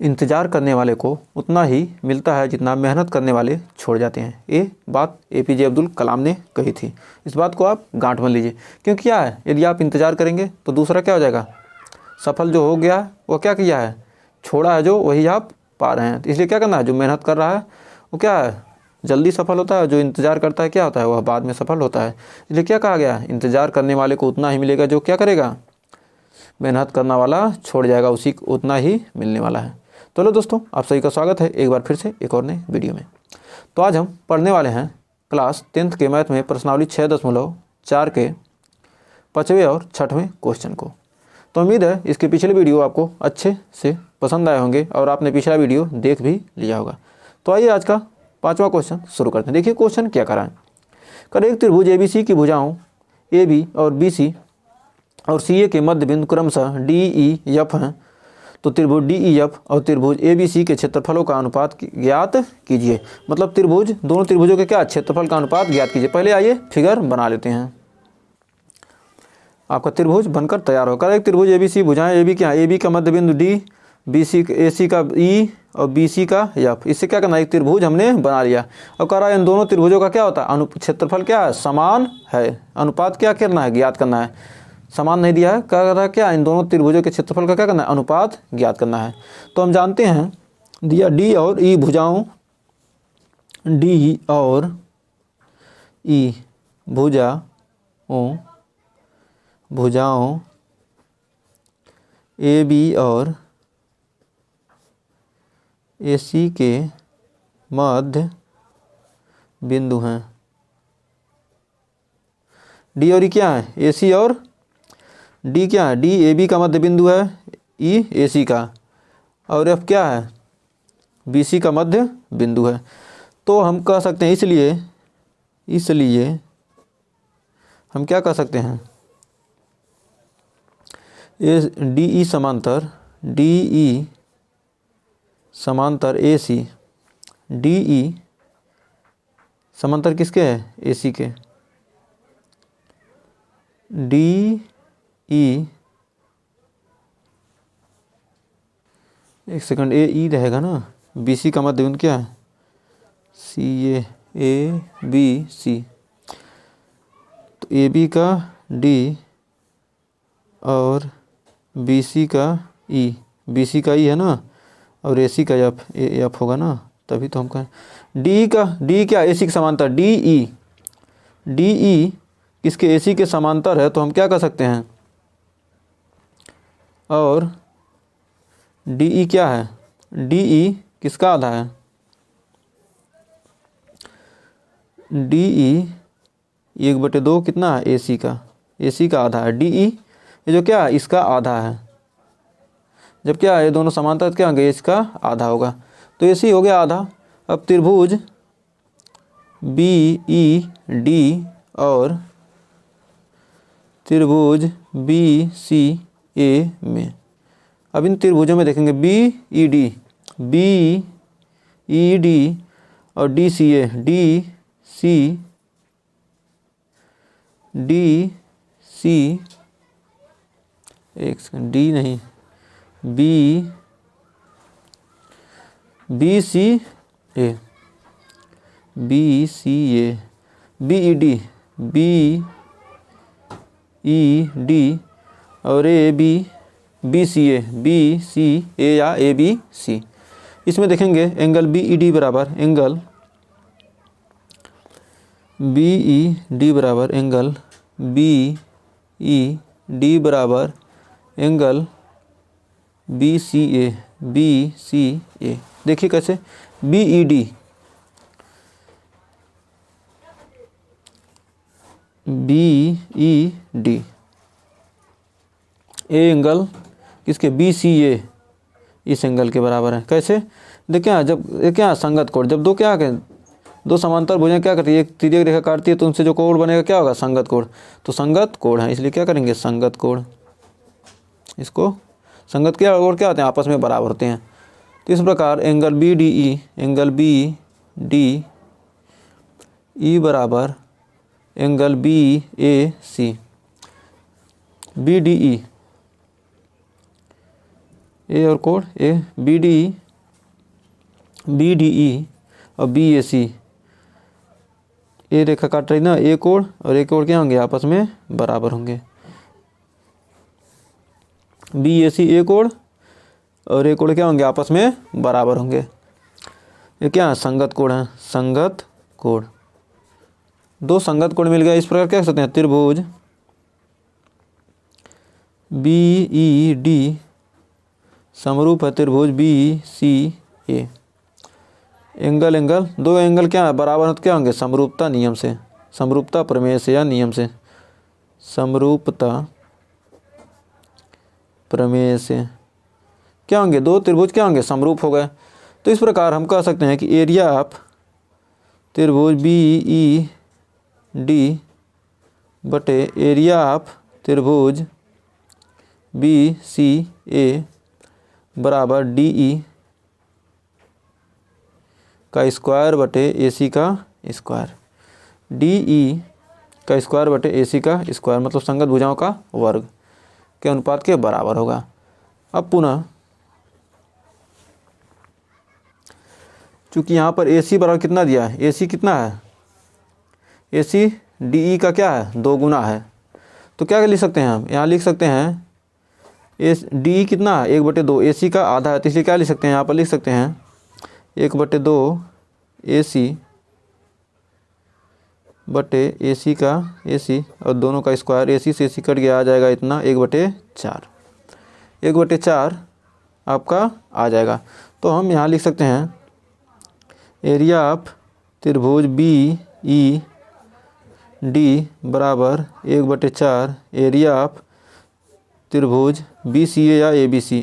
इंतज़ार करने वाले को उतना ही मिलता है जितना मेहनत करने वाले छोड़ जाते हैं। ये बात APJ अब्दुल कलाम ने कही थी। इस बात को आप गांठ बन लीजिए, क्योंकि क्या है, यदि आप इंतज़ार करेंगे तो दूसरा क्या हो जाएगा, सफल जो हो गया वो क्या किया है, छोड़ा है जो, वही आप पा रहे हैं। तो इसलिए क्या करना है, जो मेहनत कर रहा है वो क्या है, जल्दी सफल होता है, जो इंतज़ार करता है क्या होता है, वह बाद में सफल होता है। इसलिए क्या कहा गया है, इंतज़ार करने वाले को उतना ही मिलेगा जो क्या करेगा, मेहनत करने वाला छोड़ जाएगा, उसी को उतना ही मिलने वाला है। तो लो दोस्तों, आप सभी का स्वागत है एक बार फिर से एक और नए वीडियो में। तो आज हम पढ़ने वाले हैं क्लास 10th के मैथ में प्रश्नावली 6.4 के 5वें और 6वें क्वेश्चन को। तो उम्मीद है इसके पिछले वीडियो आपको अच्छे से पसंद आए होंगे और आपने पिछला वीडियो देख भी लिया होगा। तो आइए आज का 5वां क्वेश्चन शुरू करते हैं। देखिए क्वेश्चन क्या करा है। कर एक त्रिभुज ABC की भुजाओं AB और BC और CA के मध्य बिंदु क्रमशः DEF हैं। तो त्रिभुज DEF और त्रिभुज ABC के क्षेत्रफलों का अनुपात ज्ञात कीजिए। मतलब त्रिभुज, दोनों त्रिभुजों के क्या, क्षेत्रफल का अनुपात ज्ञात कीजिए। पहले आइए फिगर बना लेते हैं। आपका त्रिभुज बनकर तैयार होकर एक त्रिभुज ABC भुजाएं AB क्या, AB का मध्य बिंदु D, BC AC का E और BC का F। इससे क्या करना है, एक त्रिभुज हमने बना लिया। अब कह रहा है इन दोनों त्रिभुजों का क्या होता है, क्षेत्रफल क्या है, समान है। अनुपात क्या करना है, ज्ञात करना है। समान नहीं दिया है, क्या कर रहा है, क्या इन दोनों त्रिभुजों के क्षेत्रफल का क्या करना है, अनुपात ज्ञात करना है। तो हम जानते हैं दिया D और E भुजाओं, D और E भुजाओं AB और AC के मध्य बिंदु हैं। D और E क्या है, AC और D क्या है, D AB का मध्य बिंदु है, E AC का, और F क्या है, BC का मध्य बिंदु है। तो हम कह सकते हैं, इसलिए हम क्या कह सकते हैं, DE समांतर AC, DE समांतर किसके है, AC के। DE एक सेकंड, AE रहेगा ना, BC का मध्य बिंदु क्या है, CA, ABC। तो AB का D और BC का E, BC का E है ना, और AC का F होगा ना, तभी तो हम कहें D क्या, AC के समांतर, DE किसके, AC के समांतर है, तो हम क्या कर सकते हैं, और DE क्या है, DE किसका आधा है, DE 1/2 कितना है, AC का आधा है। DE ये जो क्या है, इसका आधा है। जब क्या है, ये दोनों समांतर क्या होंगे, इसका आधा होगा। तो AC हो गया आधा। अब त्रिभुज BED और त्रिभुज BCA में, अब इन त्रिभुजों में देखेंगे BED और DCA, एक सेकंड, D नहीं, BCA, BED और BCA या ABC। इसमें देखेंगे एंगल BED बराबर एंगल BED बराबर एंगल BCA। देखिए कैसे, BED ए एंगल किसके, BCA इस एंगल के बराबर है। कैसे, देखिए जब क्या संगत कोण, जब दो क्या है, दो समांतर भुजाएं क्या करती है, एक तिर्यक रेखा काटती है, तो उनसे जो कोण बनेगा क्या होगा, संगत कोण। तो संगत कोण है, इसलिए क्या करेंगे, संगत कोण। इसको संगत क्या और क्या होते हैं, आपस में बराबर होते हैं। तो इस प्रकार एंगल BDE बराबर एंगल BAC। BDE ए और कोण ए बी डी ई और बी ए सी, ए रेखा काट रही ना, ए कोण और ए कोण क्या होंगे, आपस में बराबर होंगे। बी ए सी ए कोण और ए कोण क्या होंगे, आपस में बराबर होंगे। ये क्या है, संगत कोण है, संगत कोण। दो संगत कोण मिल गया, इस प्रकार क्या कह सकते हैं, त्रिभुज बी ई डी समरूप है त्रिभुज बी सी ए। एंगल दो एंगल क्या है, बराबर है तो क्या होंगे, समरूपता नियम से, समरूपता प्रमेय से या नियम से, समरूपता प्रमेय से क्या होंगे, दो त्रिभुज क्या होंगे, समरूप हो गए। तो इस प्रकार हम कह सकते हैं कि एरिया ऑफ त्रिभुज बी ई डी बटे एरिया ऑफ त्रिभुज बी सी ए बराबर डी ई का स्क्वायर बटे ए सी का स्क्वायर। डी ई का स्क्वायर बटे ए सी का स्क्वायर मतलब संगत भुजाओं का वर्ग के अनुपात के बराबर होगा। अब पुनः चूँकि यहाँ पर ए सी बराबर कितना दिया है, ए सी कितना है, ए सी डी ई का क्या है, 2 गुना है। तो क्या लिख सकते हैं हम, यहाँ लिख सकते हैं ए डी ई कितना है, 1/2, ए सी का आधा है, तो इसलिए क्या लिख सकते हैं, यहाँ पर लिख सकते हैं 1/2 ए सी बटे ए सी का ए सी और दोनों का स्क्वायर, ए सी से ए सी कट गया, आ जाएगा इतना 1/4, 1/4 आपका आ जाएगा। तो हम यहाँ लिख सकते हैं एरिया ऑफ त्रिभुज बी ई डी बराबर 1/4 एरिया ऑफ त्रिभुज बी सी ए या ए बी सी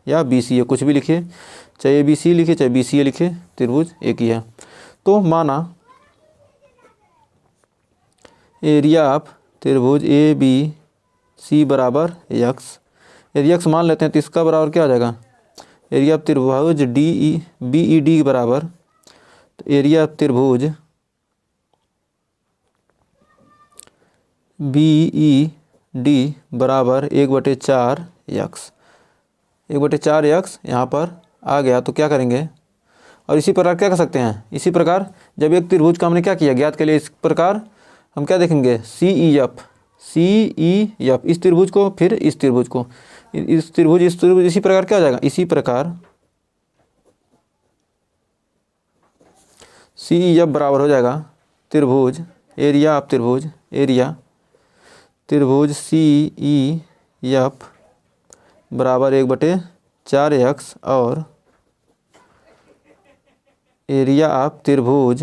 या बी सी ए, कुछ भी लिखिए, चाहे ए बी सी लिखे चाहे बी सी ए लिखे, त्रिभुज एक ही है। तो माना एरिया ऑफ त्रिभुज ए बी सी बराबर यक्स, यदि यक्स मान लेते हैं तो इसका बराबर क्या आ जाएगा, एरिया ऑफ त्रिभुज D E B E D बराबर, तो एरिया ऑफ त्रिभुज बी ई डी बराबर 1/4 यक्स, 1/4 यक्स यहाँ पर आ गया। तो क्या करेंगे, और इसी प्रकार क्या कर सकते हैं, इसी प्रकार जब एक त्रिभुज का हमने क्या किया ज्ञात के लिए, इस प्रकार हम क्या देखेंगे, सी ई एफ इस त्रिभुज को, फिर इस त्रिभुज को, इस त्रिभुज इसी प्रकार क्या हो जाएगा, इसी प्रकार सी ई एफ बराबर हो जाएगा त्रिभुज एरिया ऑफ त्रिभुज सी ई एफ बराबर 1/4 यक्स और एरिया ऑफ त्रिभुज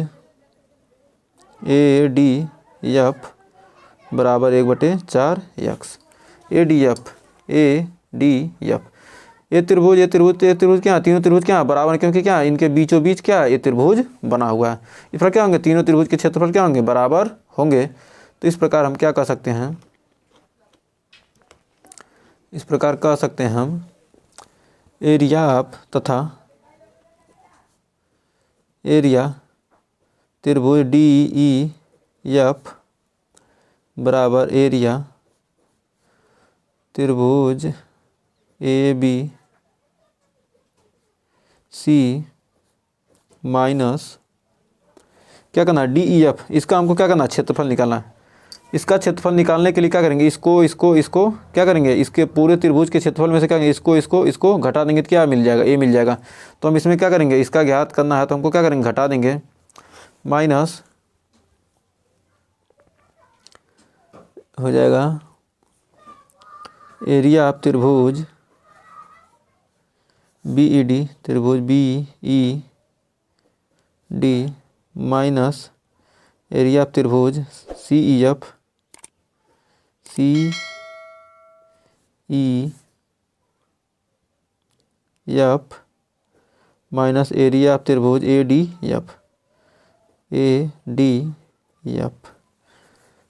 ए डी एफ बराबर 1/4 यक्स। ए डी एफ ये त्रिभुज क्या, तीनों त्रिभुज क्या बराबर है, क्योंकि क्या इनके बीचों बीच क्या ये त्रिभुज बना हुआ है। इस प्रकार क्या होंगे, तीनों त्रिभुज के क्षेत्रफल क्या होंगे, बराबर होंगे। तो इस प्रकार हम क्या कह सकते हैं, इस प्रकार कह सकते हैं हम एरिया ऑफ तथा एरिया त्रिभुज डी ई एफ बराबर एरिया त्रिभुज ए बी सी माइनस क्या करना है, डी ई एफ, इसका हमको क्या करना है, क्षेत्रफल निकालना है। इसका क्षेत्रफल निकालने के लिए क्या करेंगे, इसको क्या करेंगे, इसके पूरे त्रिभुज के क्षेत्रफल में से क्या करेंगे, इसको घटा देंगे तो क्या मिल जाएगा, ए मिल जाएगा। तो हम इसमें क्या करेंगे, इसका ज्ञात करना है तो हमको क्या करेंगे, घटा देंगे, माइनस हो जाएगा एरिया ऑफ त्रिभुज बी ई डी, त्रिभुज B E D minus area of त्रिभुज C E F minus area of त्रिभुज ए डी एफ।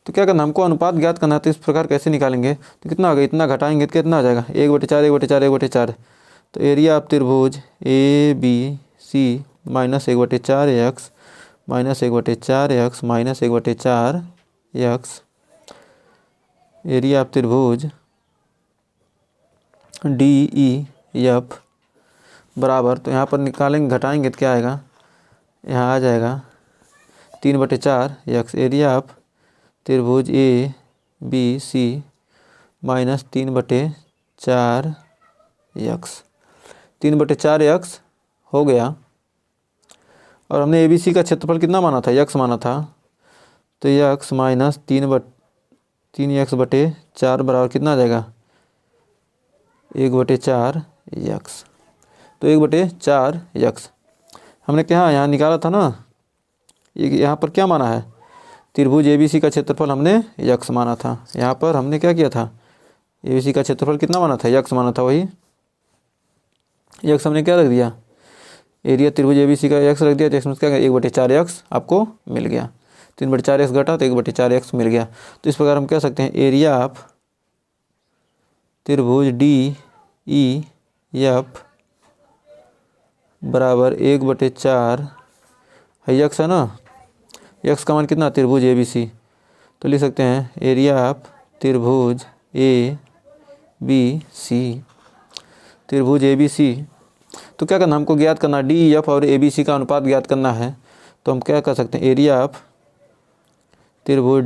तो क्या करना, हमको अनुपात ज्ञात करना है। तो इस प्रकार कैसे निकालेंगे, तो कितना होगा, इतना घटाएंगे तो कितना आ जाएगा, 1/4 तो एरिया ऑफ त्रिभुज A B C minus 1/4 x minus 1/4 x minus 1/4 x area of त्रिभुज DEF बराबर, तो यहाँ पर निकालेंगे घटाएंगे तो क्या आएगा, यहाँ आ जाएगा 3/4 x एरिया ऑफ त्रिभुज ABC माइनस 3/4 x, 3/4 x हो गया। और हमने ABC का क्षेत्रफल कितना माना था, x माना था, तो x माइनस 3x/4 बराबर कितना आ जाएगा, 1/4 x। तो 1/4 x हमने क्या यहाँ निकाला था ना, यहाँ पर क्या माना है, त्रिभुज ABC का क्षेत्रफल हमने x माना था। यहाँ पर हमने क्या किया था, ABC का क्षेत्रफल कितना माना था, x माना था, वही x हमने क्या रख दिया, एरिया त्रिभुज ABC का x रख दिया, तो इसमें क्या 1/4 x आपको मिल गया। 3/4 x घटा तो 1/4 x मिल गया। तो इस प्रकार हम कह सकते हैं एरिया ऑफ त्रिभुज DEF बराबर 1/4 है, x है ना, x का मान कितना, त्रिभुज ABC, तो लिख सकते हैं एरिया ऑफ त्रिभुज ABC, त्रिभुज ABC। तो क्या करना, हमको ज्ञात करना DEF और ABC का अनुपात ज्ञात करना है। तो हम क्या कर सकते हैं, एरिया ऑफ त्रिभुज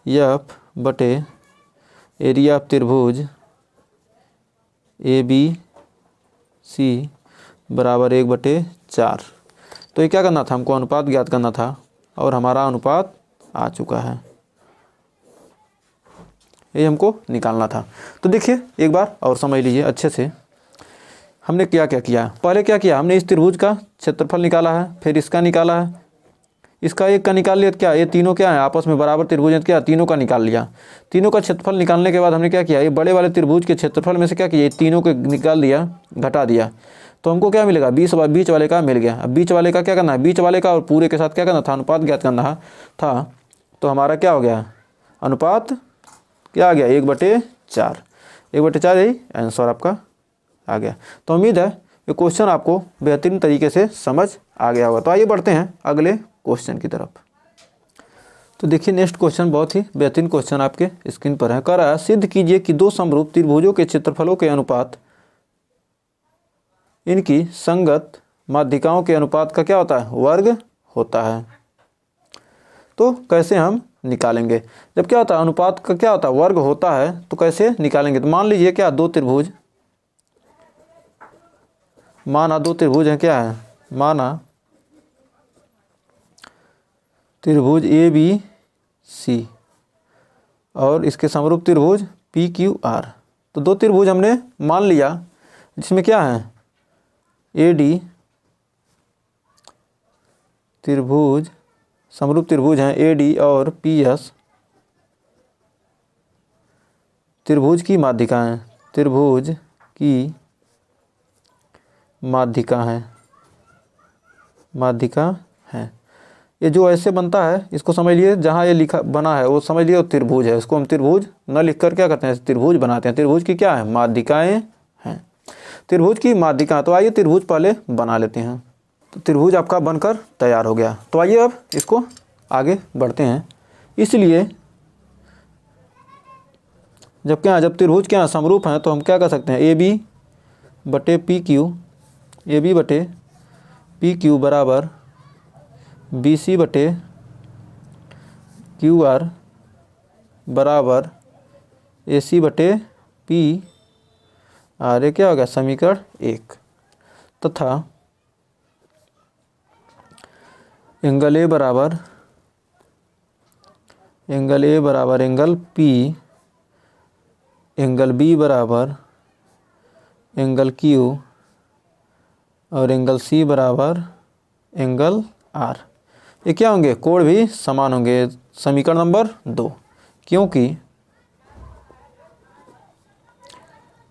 DEF बटे एरिया ऑफ त्रिभुज ABC बराबर 1/4। तो ये क्या करना था, हमको अनुपात ज्ञात करना था, और हमारा अनुपात आ चुका है, ये हमको निकालना था। तो देखिए एक बार और समझ लीजिए अच्छे से, हमने क्या क्या किया। पहले क्या किया, हमने इस त्रिभुज का क्षेत्रफल निकाला है, फिर इसका निकाला है, इसका एक का निकाल लिया। क्या ये तीनों क्या है, आपस में बराबर त्रिभुज हैं, क्या तीनों का निकाल लिया। तीनों का क्षेत्रफल निकालने के बाद हमने क्या किया, ये बड़े वाले त्रिभुज के क्षेत्रफल में से क्या किया, ये तीनों को निकाल दिया, घटा दिया। तो हमको क्या मिलेगा, बीच वाले का मिल गया। अब बीच वाले का क्या करना है, बीच वाले का और पूरे के साथ क्या करना था, अनुपात ज्ञात करना था। तो हमारा क्या हो गया, अनुपात क्या आ गया, 1/4। 1/4 यही आंसर आपका आ गया। तो उम्मीद है ये क्वेश्चन आपको बेहतरीन तरीके से समझ आ गया होगा। तो आइए बढ़ते हैं अगले क्वेश्चन की तरफ। तो देखिए नेक्स्ट क्वेश्चन बहुत ही बेहतरीन क्वेश्चन आपके स्क्रीन पर है। कह रहा है सिद्ध कीजिए कि दो समरूप त्रिभुजों के क्षेत्रफलों के अनुपात इनकी संगत माध्यिकाओं के अनुपात का क्या होता है, वर्ग होता है। तो कैसे हम निकालेंगे, जब क्या होता है अनुपात का क्या होता है, वर्ग होता है, तो कैसे निकालेंगे। तो मान लीजिए क्या दो त्रिभुज, माना दो त्रिभुज हैं, क्या है, माना त्रिभुज ABC और इसके समरूप त्रिभुज PQR। तो दो त्रिभुज हमने मान लिया जिसमें क्या है, AD त्रिभुज, समरूप त्रिभुज हैं AD और PS त्रिभुज की माध्यिकाएं, त्रिभुज की माध्यिका है। ये जो ऐसे बनता है इसको समझ लिए, जहाँ ये लिखा बना है वो समझ लिए त्रिभुज है, उसको हम त्रिभुज न लिखकर क्या करते हैं, त्रिभुज बनाते हैं। त्रिभुज की क्या है, माध्यिकाएं हैं, त्रिभुज की माध्यिका। तो आइए त्रिभुज पहले बना लेते हैं। तो त्रिभुज आपका बनकर तैयार हो गया। तो आइए अब इसको आगे बढ़ते हैं। इसलिए जब त्रिभुज क्या समरूप हैं तो हम क्या कर सकते हैं, AB बटे PQ बराबर BC बटे QR बराबर AC बटे PR। ये क्या हो गया, समीकरण 1। तथा एंगल A बराबर एंगल P, एंगल B बराबर एंगल Q और एंगल C बराबर एंगल R। ये क्या होंगे, कोण भी समान होंगे। समीकरण नंबर 2, क्योंकि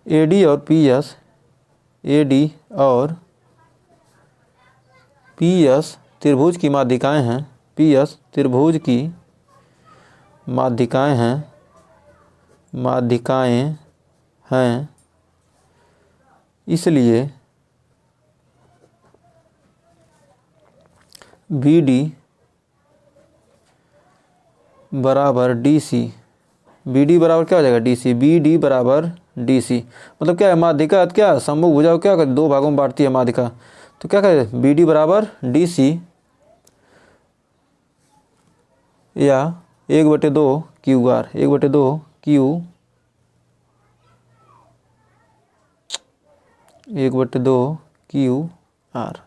AD और PS त्रिभुज की माध्यिकाएं हैं, PS त्रिभुज की माध्यिकाएं हैं, इसलिए BD बराबर DC, BD बराबर क्या हो जाएगा, DC, BD बराबर डी सी, मतलब क्या है, माध्यिका क्या सम्मुख भुजा को क्या कर दो भागों में बांटती है माध्यिका, तो क्या करें बी डी बराबर डी सी या 1/2 Q R, 1/2 Q, 1/2 Q R,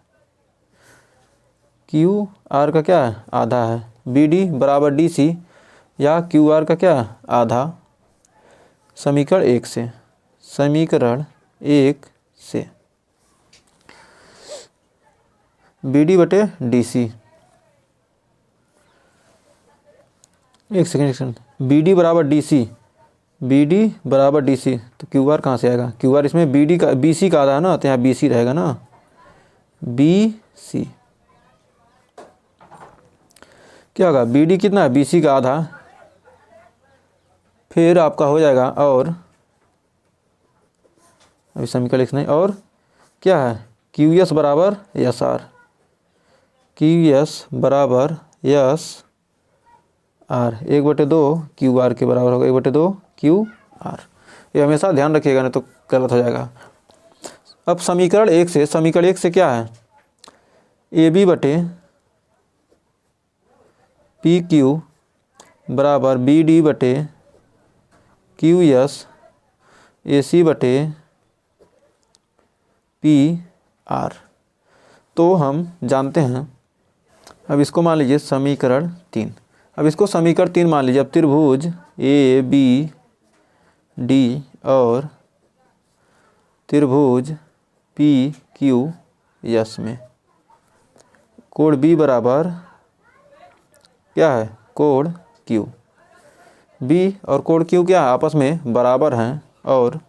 Q R का क्या है आधा है, बी डी बराबर डी सी या क्यू आर का क्या आधा, समीकरण 1 से, समीकरण 1 से बी डी बटे डी सी, एक सेकेंड, बी डी बराबर डी सी, बी डी बराबर डी सी, तो क्यू आर कहाँ से आएगा, क्यू आर इसमें बी डी का बी सी का आधा है ना, तो यहाँ बी सी रहेगा ना, बी सी क्या होगा, बी डी कितना है बी सी का आधा, फिर आपका हो जाएगा और अभी समीकरण लिखना है, और क्या है क्यू एस बराबर एस आर, क्यू एस बराबर एस आर, 1/2 क्यू आर के बराबर होगा, 1/2 क्यू आर, ये हमेशा ध्यान रखिएगा नहीं तो गलत हो जाएगा। अब समीकरण 1 से, समीकरण 1 से क्या है ए बी बटे पी क्यू बराबर बी डी बटे क्यू एस ए सी बटे पी आर, तो हम जानते हैं, अब इसको मान लीजिए समीकरण 3, अब इसको समीकरण 3 मान लीजिए। अब त्रिभुज ए बी डी और त्रिभुज पी क्यू एस में कोण बी बराबर क्या है कोण क्यू, बी और कोण क्यू क्या है आपस में बराबर हैं, और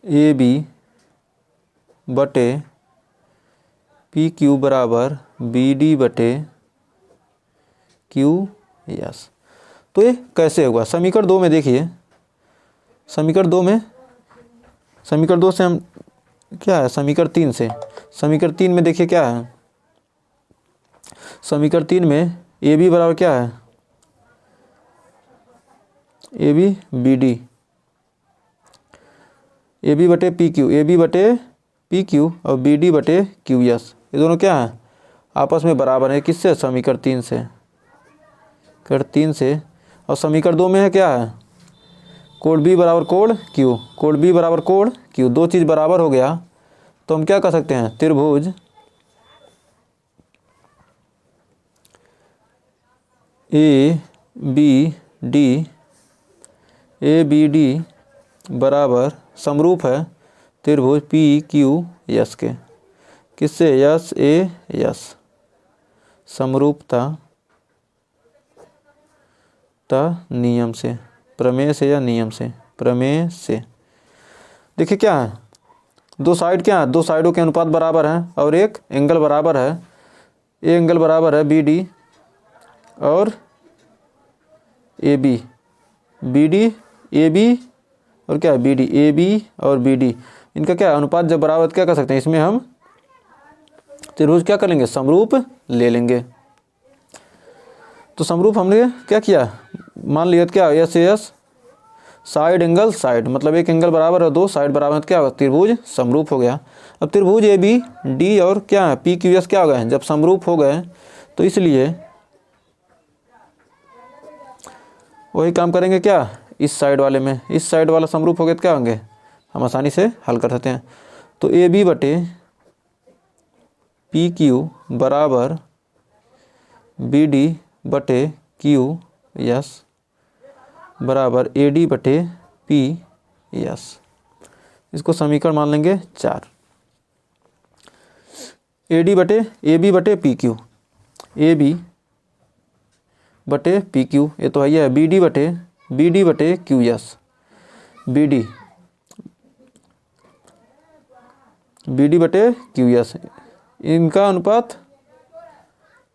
ए बी बटे पी क्यू बराबर बी डी बटे क्यू एस। तो ये कैसे होगा, समीकरण 2 में देखिए, समीकरण 2 में, समीकरण 2 से हम क्या है समीकरण 3 से, समीकरण 3 में देखिए क्या है, समीकरण 3 में ए बी बराबर क्या है A B B D, A B बटे पी क्यू, ए बी बटे पी क्यू और बी डी बटे क्यू एस, ये दोनों क्या है आपस में बराबर है, किससे समीकरण 3 से, समीकरण 3 से, और समीकरण 2 में है क्या है कोण बी बराबर कोण क्यू, कोण बी बराबर कोण क्यू, दो चीज़ बराबर हो गया, तो हम क्या कर सकते हैं त्रिभुज A B D, A B D बराबर समरूप है त्रिभुज पी क्यू एस के, किससे एस ए एस, समरूपता नियम से, प्रमेय से या नियम से, प्रमेय से। देखिए क्या है दो साइड क्या है, दो साइडों के अनुपात बराबर हैं और एक एंगल बराबर है, ए एंगल बराबर है बी डी और A B, B D A B और क्या है बी डी, ए बी और बी डी, इनका क्या अनुपात जब बराबर क्या कर सकते हैं, इसमें हम त्रिभुज क्या कर लेंगे समरूप ले लेंगे। तो समरूप हमने क्या किया मान लिया क्या S S side angle side, मतलब एक एंगल बराबर है दो साइड बराबर है, तो क्या होगा त्रिभुज समरूप हो गया। अब त्रिभुज ए बी डी और क्या है पी क्यू एस क्या हो गए जब समरूप हो गए, तो इसलिए वही काम करेंगे क्या इस साइड वाले में, इस साइड वाला समरूप हो गया तो क्या होंगे हम आसानी से हल कर सकते हैं। तो ए बी बटे पी क्यू बराबर बी डी बटे क्यू एस बराबर ए डी बटे पी एस, इसको समीकरण मान लेंगे 4। ए डी बटे ए बी बटे पी क्यू, ए बी बटे पी क्यू ये तो है बी डी बटे क्यू एस, बी डी बटे क्यू एस, इनका अनुपात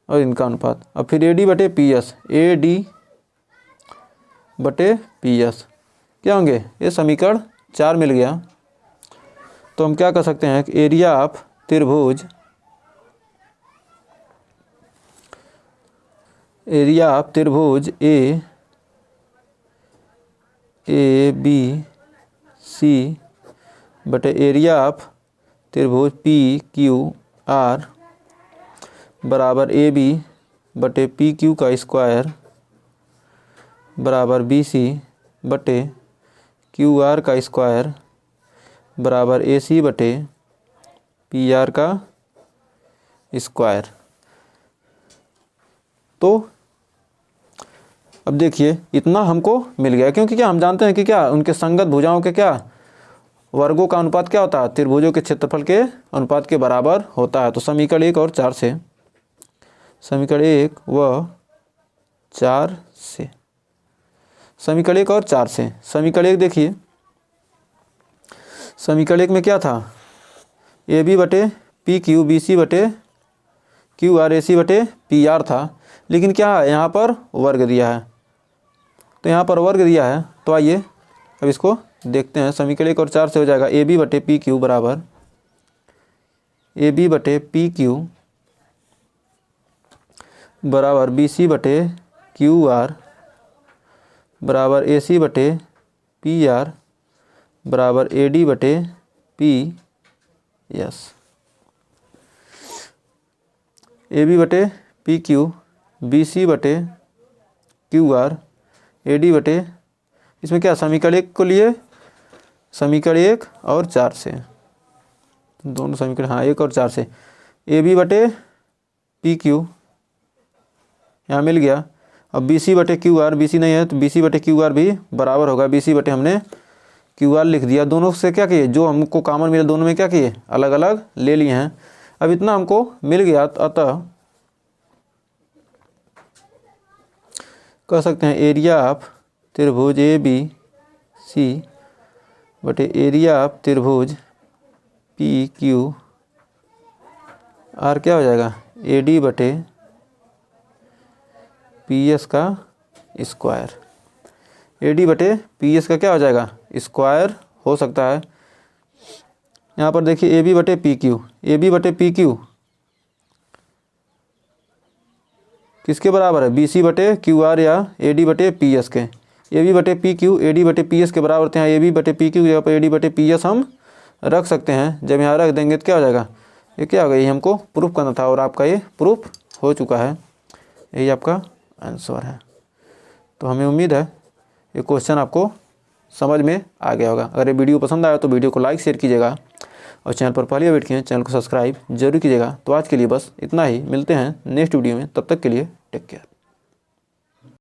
और इनका अनुपात, अब फिर ए डी बटे पी एस, ए डी बटे पी एस क्या होंगे, ये समीकरण 4 मिल गया। तो हम क्या कर सकते हैं एरिया ऑफ त्रिभुज, एरिया ऑफ त्रिभुज ए ए बी सी बटे एरिया ऑफ त्रिभुज पी क्यू आर बराबर ए बी बटे पी क्यू का स्क्वायर बराबर बी सी बटे क्यू आर का स्क्वायर बराबर ए सी बटे पी आर का स्क्वायर। तो अब देखिए इतना हमको मिल गया, क्योंकि क्या हम जानते हैं कि क्या उनके संगत भुजाओं के क्या वर्गों का अनुपात क्या होता है, त्रिभुजों के क्षेत्रफल के अनुपात के बराबर होता है। तो समीकरण 1 और 4 से, समीकरण 1 व 4 से, समीकरण 1 और 4 से, समीकरण 1 देखिए, समीकरण 1 में क्या था, ए बी बटे पी क्यू बी सी बटे क्यू आर ए सी बटे पी आर था। लेकिन क्या है यहाँ पर वर्ग दिया है, तो यहाँ पर वर्ग दिया है। तो आइए अब इसको देखते हैं। समीकरण 1 और 4 से हो जाएगा ए बी बटे पी क्यू बराबर ए बी बटे पी क्यू बराबर बी सी बटे क्यू आर बराबर ए सी बटे पी आर बराबर ए डी बटे पी एस। ए बी बटे पी क्यू बी सी बटे क्यू आर ए डी बटे, इसमें क्या समीकरण 1 को लिए, समीकरण 1 और 4 से, दोनों समीकरण, हाँ 1 और 4 से, ए बी बटे पी क्यू यहाँ मिल गया। अब बी सी बटे क्यू आर, बी सी नहीं है तो बी सी बटे क्यू आर भी बराबर होगा बी सी बटे, हमने क्यू आर लिख दिया। दोनों से क्या किए, जो हमको कॉमन मिले दोनों में क्या किए, अलग अलग ले लिए हैं। अब इतना हमको मिल गया, अतः कह सकते हैं एरिया ऑफ त्रिभुज ए बी सी बटे एरिया ऑफ त्रिभुज पी क्यू आर क्या हो जाएगा, ए डी बटे पी एस का स्क्वायर। ए डी बटे पी एस का क्या हो जाएगा, स्क्वायर हो सकता है। यहाँ पर देखिए ए बी बटे पी क्यू, ए बी बटे पी क्यू किसके बराबर है, बी सी बटे क्यू आर या ए डी बटे पी एस के। ए बी बटे पी क्यू ए डी बटे पी एस के बराबर थे। यहाँ ए बी बटे पी क्यू जगह पर ए डी बटे पी एस हम रख सकते हैं। जब यहाँ रख देंगे तो क्या हो जाएगा, ये क्या होगा, ये हमको प्रूफ करना था और आपका ये प्रूफ हो चुका है। यही आपका आंसर है। तो हमें उम्मीद है ये क्वेश्चन आपको समझ में आ गया होगा। अगर ये वीडियो पसंद आया तो वीडियो को लाइक शेयर कीजिएगा और चैनल पर पहली बार बैठ के चैनल को सब्सक्राइब जरूर कीजिएगा। तो आज के लिए बस इतना ही, मिलते हैं नेक्स्ट वीडियो में, तब तक के लिए टेक केयर।